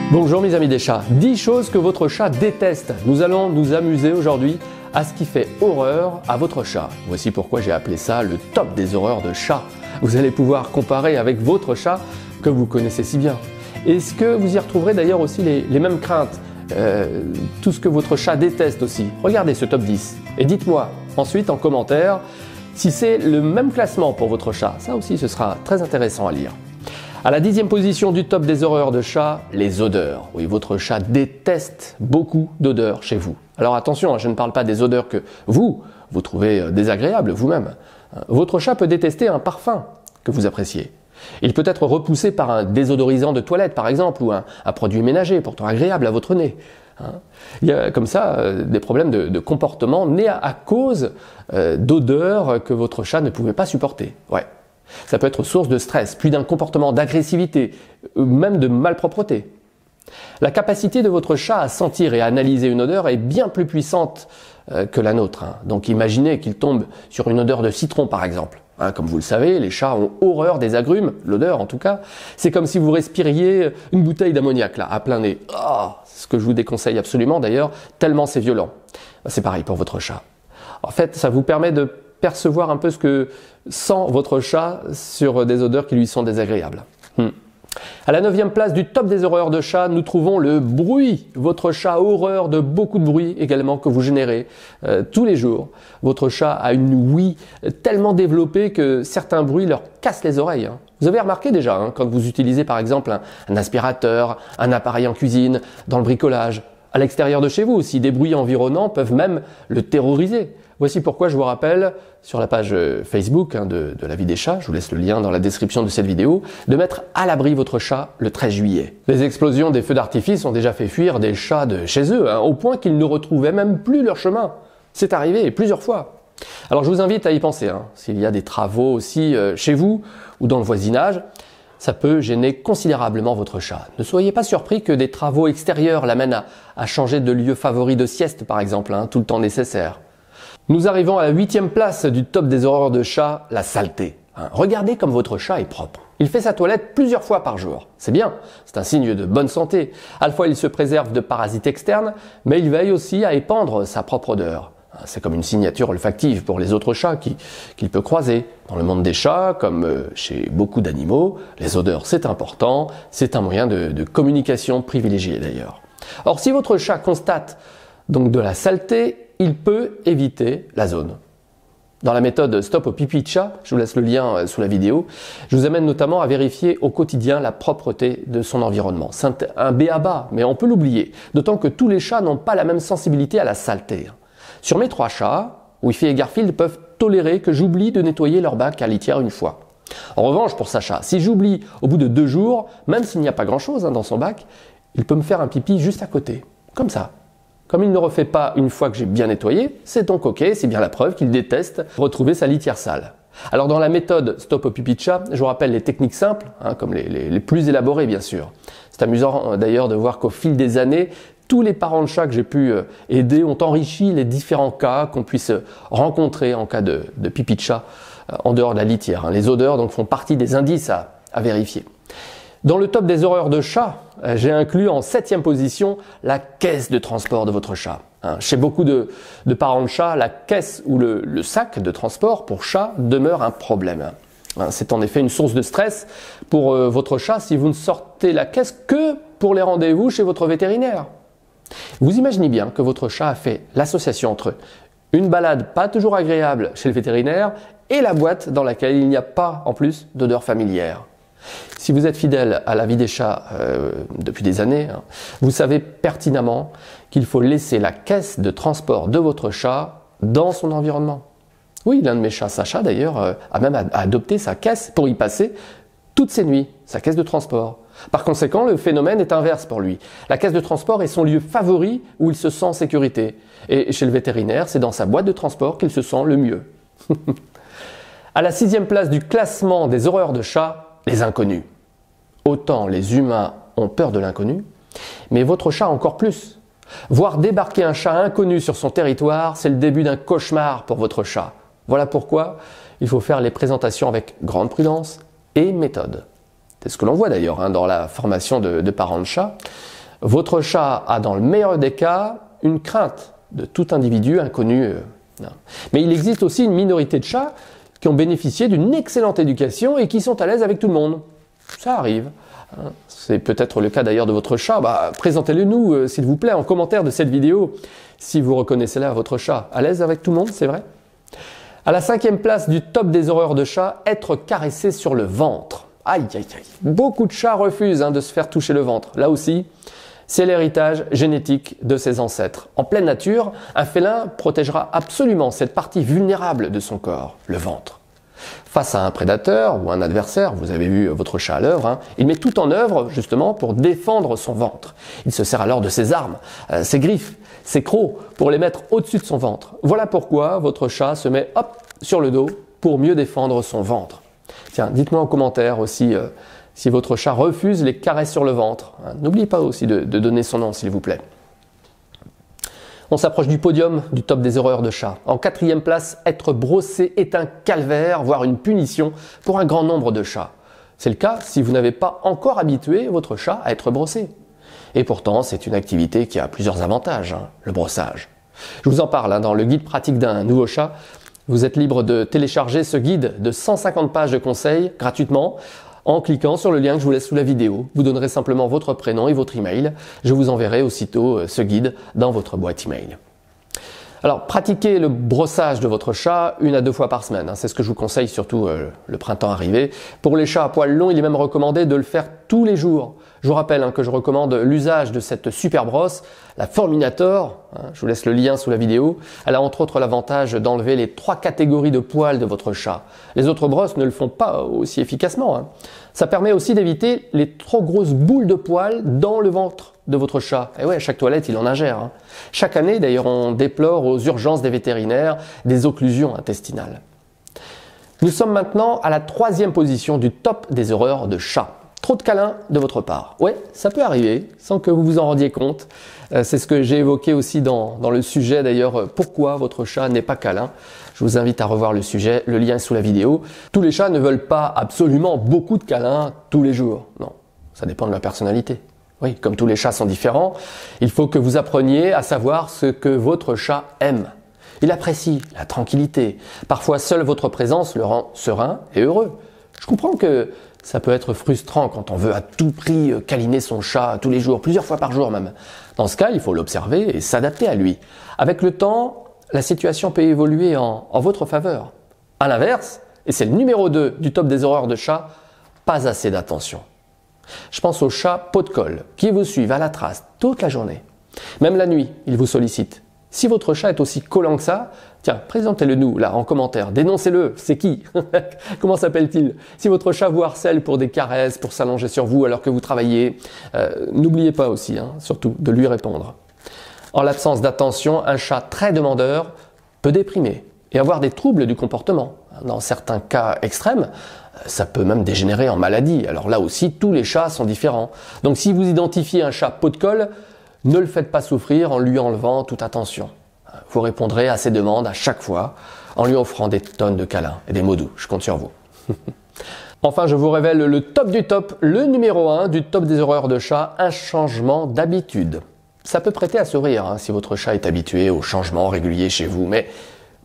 Bonjour mes amis des chats, 10 choses que votre chat déteste. Nous allons nous amuser aujourd'hui à ce qui fait horreur à votre chat. Voici pourquoi j'ai appelé ça le top des horreurs de chat. Vous allez pouvoir comparer avec votre chat que vous connaissez si bien. Est-ce que vous y retrouverez d'ailleurs aussi les mêmes craintes, tout ce que votre chat déteste aussi. Regardez ce top 10 et dites-moi ensuite en commentaire si c'est le même classement pour votre chat. Ça aussi ce sera très intéressant à lire. À la 10e position du top des horreurs de chat, les odeurs. Oui, votre chat déteste beaucoup d'odeurs chez vous. Alors attention, je ne parle pas des odeurs que vous trouvez désagréables vous-même. Votre chat peut détester un parfum que vous appréciez. Il peut être repoussé par un désodorisant de toilette par exemple, ou un produit ménager pourtant agréable à votre nez. Il y a comme ça des problèmes de comportement nés à cause d'odeurs que votre chat ne pouvait pas supporter. Ouais. Ça peut être source de stress, puis d'un comportement d'agressivité, même de malpropreté. La capacité de votre chat à sentir et à analyser une odeur est bien plus puissante que la nôtre. Donc imaginez qu'il tombe sur une odeur de citron par exemple. Comme vous le savez, les chats ont horreur des agrumes, l'odeur en tout cas. C'est comme si vous respiriez une bouteille d'ammoniac là, à plein nez. Ce que je vous déconseille absolument d'ailleurs, tellement c'est violent. C'est pareil pour votre chat. En fait, ça vous permet de percevoir un peu ce que sent votre chat sur des odeurs qui lui sont désagréables. À la 9e place du top des horreurs de chat, nous trouvons le bruit. Votre chat a horreur de beaucoup de bruit également que vous générez tous les jours. Votre chat a une ouïe tellement développée que certains bruits leur cassent les oreilles. Vous avez remarqué déjà quand vous utilisez par exemple un aspirateur, un appareil en cuisine, dans le bricolage. À l'extérieur de chez vous aussi, des bruits environnants peuvent même le terroriser. Voici pourquoi je vous rappelle, sur la page Facebook de la vie des chats, je vous laisse le lien dans la description de cette vidéo, de mettre à l'abri votre chat le 13 juillet. Les explosions des feux d'artifice ont déjà fait fuir des chats de chez eux, au point qu'ils ne retrouvaient même plus leur chemin. C'est arrivé plusieurs fois. Alors je vous invite à y penser, s'il y a des travaux aussi chez vous ou dans le voisinage, ça peut gêner considérablement votre chat. Ne soyez pas surpris que des travaux extérieurs l'amènent à changer de lieu favori de sieste par exemple, tout le temps nécessaire. Nous arrivons à la 8e place du top des horreurs de chat, la saleté. Regardez comme votre chat est propre. Il fait sa toilette plusieurs fois par jour. C'est bien, c'est un signe de bonne santé. À la fois il se préserve de parasites externes, mais il veille aussi à épandre sa propre odeur. C'est comme une signature olfactive pour les autres chats qu'il peut croiser. Dans le monde des chats, comme chez beaucoup d'animaux, les odeurs c'est important, c'est un moyen de communication privilégié d'ailleurs. Or si votre chat constate donc de la saleté, il peut éviter la zone. Dans la méthode Stop au pipi de chat, je vous laisse le lien sous la vidéo, je vous amène notamment à vérifier au quotidien la propreté de son environnement. C'est un b.a.-ba, mais on peut l'oublier, d'autant que tous les chats n'ont pas la même sensibilité à la saleté. Sur mes 3 chats, Wifi et Garfield peuvent tolérer que j'oublie de nettoyer leur bac à litière une fois. En revanche, pour Sacha, si j'oublie au bout de 2 jours, même s'il n'y a pas grand-chose dans son bac, il peut me faire un pipi juste à côté, comme ça. Comme il ne refait pas une fois que j'ai bien nettoyé, c'est donc ok, c'est bien la preuve qu'il déteste retrouver sa litière sale. Alors dans la méthode Stop au pipi de chat, je vous rappelle les techniques simples, comme les plus élaborées bien sûr. C'est amusant d'ailleurs de voir qu'au fil des années, tous les parents de chats que j'ai pu aider ont enrichi les différents cas qu'on puisse rencontrer en cas de pipi de chat en dehors de la litière. Les odeurs donc font partie des indices à vérifier. Dans le top des horreurs de chat, j'ai inclus en 7e position la caisse de transport de votre chat. Chez beaucoup de parents de chat, la caisse ou le sac de transport pour chat demeure un problème. C'est en effet une source de stress pour votre chat si vous ne sortez la caisse que pour les rendez-vous chez votre vétérinaire. Vous imaginez bien que votre chat a fait l'association entre une balade pas toujours agréable chez le vétérinaire et la boîte dans laquelle il n'y a pas en plus d'odeur familière. Si vous êtes fidèle à la vie des chats depuis des années, vous savez pertinemment qu'il faut laisser la caisse de transport de votre chat dans son environnement. Oui, l'un de mes chats, Sacha d'ailleurs, a même adopté sa caisse pour y passer toutes ses nuits, sa caisse de transport. Par conséquent, le phénomène est inverse pour lui. La caisse de transport est son lieu favori où il se sent en sécurité. Et chez le vétérinaire, c'est dans sa boîte de transport qu'il se sent le mieux. À la 6e place du classement des horreurs de chat, les inconnus. Autant les humains ont peur de l'inconnu, mais votre chat encore plus. Voir débarquer un chat inconnu sur son territoire, c'est le début d'un cauchemar pour votre chat. Voilà pourquoi il faut faire les présentations avec grande prudence et méthode. C'est ce que l'on voit d'ailleurs dans la formation de parents de chats. Votre chat a dans le meilleur des cas une crainte de tout individu inconnu. Mais il existe aussi une minorité de chats qui ont bénéficié d'une excellente éducation et qui sont à l'aise avec tout le monde. Ça arrive. C'est peut-être le cas d'ailleurs de votre chat. Présentez-le nous, s'il vous plaît, en commentaire de cette vidéo, si vous reconnaissez là votre chat. À l'aise avec tout le monde, c'est vrai? À la 5e place du top des horreurs de chat, être caressé sur le ventre. Aïe, aïe, aïe. Beaucoup de chats refusent de se faire toucher le ventre. Là aussi, c'est l'héritage génétique de ses ancêtres. En pleine nature, un félin protégera absolument cette partie vulnérable de son corps, le ventre. Face à un prédateur ou un adversaire, vous avez vu votre chat à l'œuvre, il met tout en œuvre justement pour défendre son ventre. Il se sert alors de ses armes, ses griffes, ses crocs pour les mettre au-dessus de son ventre. Voilà pourquoi votre chat se met sur le dos pour mieux défendre son ventre. Tiens, dites-moi en commentaire aussi si votre chat refuse les caresses sur le ventre. N'oubliez pas aussi de donner son nom s'il vous plaît. On s'approche du podium du top des horreurs de chat. En 4e place, être brossé est un calvaire, voire une punition pour un grand nombre de chats. C'est le cas si vous n'avez pas encore habitué votre chat à être brossé. Et pourtant, c'est une activité qui a plusieurs avantages, le brossage. Je vous en parle dans le guide pratique d'un nouveau chat. Vous êtes libre de télécharger ce guide de 150 pages de conseils gratuitement en cliquant sur le lien que je vous laisse sous la vidéo. Vous donnerez simplement votre prénom et votre email. Je vous enverrai aussitôt ce guide dans votre boîte email. Alors, pratiquez le brossage de votre chat 1 à 2 fois par semaine. C'est ce que je vous conseille, surtout le printemps arrivé. Pour les chats à poils longs, il est même recommandé de le faire tous les jours. Je vous rappelle que je recommande l'usage de cette super brosse, la Forminator. Je vous laisse le lien sous la vidéo. Elle a entre autres l'avantage d'enlever les 3 catégories de poils de votre chat. Les autres brosses ne le font pas aussi efficacement. Ça permet aussi d'éviter les trop grosses boules de poils dans le ventre de votre chat. Et ouais, à chaque toilette, il en ingère. Chaque année, d'ailleurs, on déplore aux urgences des vétérinaires des occlusions intestinales. Nous sommes maintenant à la 3e position du top des horreurs de chat. Trop de câlins de votre part. Ouais, ça peut arriver, sans que vous vous en rendiez compte. C'est ce que j'ai évoqué aussi dans le sujet d'ailleurs, pourquoi votre chat n'est pas câlin. Je vous invite à revoir le sujet, le lien est sous la vidéo. Tous les chats ne veulent pas absolument beaucoup de câlins tous les jours. Non, ça dépend de leur personnalité. Oui, comme tous les chats sont différents, il faut que vous appreniez à savoir ce que votre chat aime. Il apprécie la tranquillité. Parfois, seule votre présence le rend serein et heureux. Je comprends que ça peut être frustrant quand on veut à tout prix câliner son chat tous les jours, plusieurs fois par jour même. Dans ce cas, il faut l'observer et s'adapter à lui. Avec le temps, la situation peut évoluer en votre faveur. À l'inverse, et c'est le numéro 2 du top des horreurs de chat, pas assez d'attention. Je pense aux chats pot de colle qui vous suivent à la trace toute la journée. Même la nuit, ils vous sollicitent. Si votre chat est aussi collant que ça, tiens, présentez-le nous là en commentaire, dénoncez-le, c'est qui? Comment s'appelle-t-il? Si votre chat vous harcèle pour des caresses, pour s'allonger sur vous alors que vous travaillez, n'oubliez pas aussi, surtout, de lui répondre. En l'absence d'attention, un chat très demandeur peut déprimer et avoir des troubles du comportement. Dans certains cas extrêmes, ça peut même dégénérer en maladie. Alors là aussi, tous les chats sont différents. Donc si vous identifiez un chat pot de colle, ne le faites pas souffrir en lui enlevant toute attention. Vous répondrez à ses demandes à chaque fois en lui offrant des tonnes de câlins et des mots doux. Je compte sur vous. Enfin, je vous révèle le top du top, le numéro 1 du top des horreurs de chat, un changement d'habitude. Ça peut prêter à sourire si votre chat est habitué aux changements réguliers chez vous, mais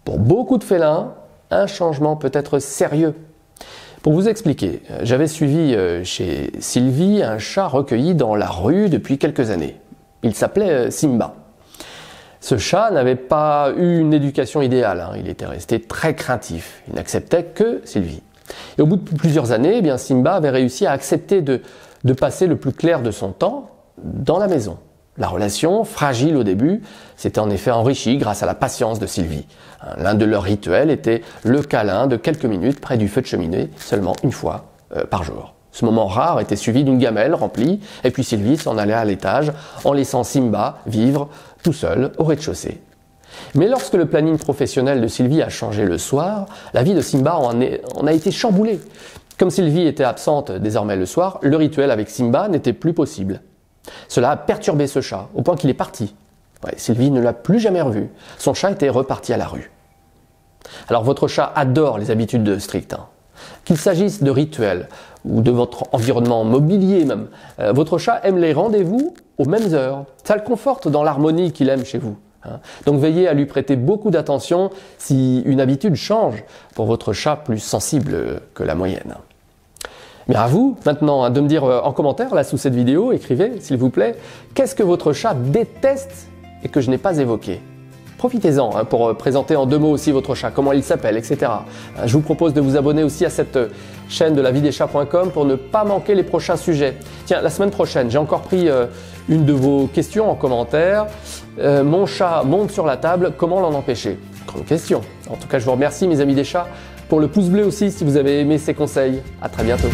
pour beaucoup de félins, un changement peut être sérieux. Pour vous expliquer, j'avais suivi chez Sylvie un chat recueilli dans la rue depuis quelques années. Il s'appelait Simba. Ce chat n'avait pas eu une éducation idéale, il était resté très craintif, il n'acceptait que Sylvie. Et au bout de plusieurs années, Simba avait réussi à accepter de passer le plus clair de son temps dans la maison. La relation, fragile au début, s'était en effet enrichie grâce à la patience de Sylvie. L'un de leurs rituels était le câlin de quelques minutes près du feu de cheminée, seulement une fois par jour. Ce moment rare était suivi d'une gamelle remplie, et puis Sylvie s'en allait à l'étage en laissant Simba vivre tout seul au rez-de-chaussée. Mais lorsque le planning professionnel de Sylvie a changé le soir, la vie de Simba en a été chamboulée. Comme Sylvie était absente désormais le soir, le rituel avec Simba n'était plus possible. Cela a perturbé ce chat, au point qu'il est parti. Sylvie ne l'a plus jamais revu. Son chat était reparti à la rue. Alors votre chat adore les habitudes strictes. Qu'il s'agisse de rituels ou de votre environnement mobilier même, votre chat aime les rendez-vous aux mêmes heures. Ça le conforte dans l'harmonie qu'il aime chez vous. Donc veillez à lui prêter beaucoup d'attention si une habitude change pour votre chat plus sensible que la moyenne. Mais à vous maintenant de me dire en commentaire là sous cette vidéo, écrivez s'il vous plaît, qu'est-ce que votre chat déteste et que je n'ai pas évoqué. Profitez-en pour présenter en 2 mots aussi votre chat, comment il s'appelle, etc. Je vous propose de vous abonner aussi à cette chaîne de laviedeschats.com pour ne pas manquer les prochains sujets. Tiens, la semaine prochaine, j'ai encore pris une de vos questions en commentaire. Mon chat monte sur la table, comment l'en empêcher? Grande question. En tout cas, je vous remercie mes amis des chats pour le pouce bleu aussi si vous avez aimé ces conseils. À très bientôt.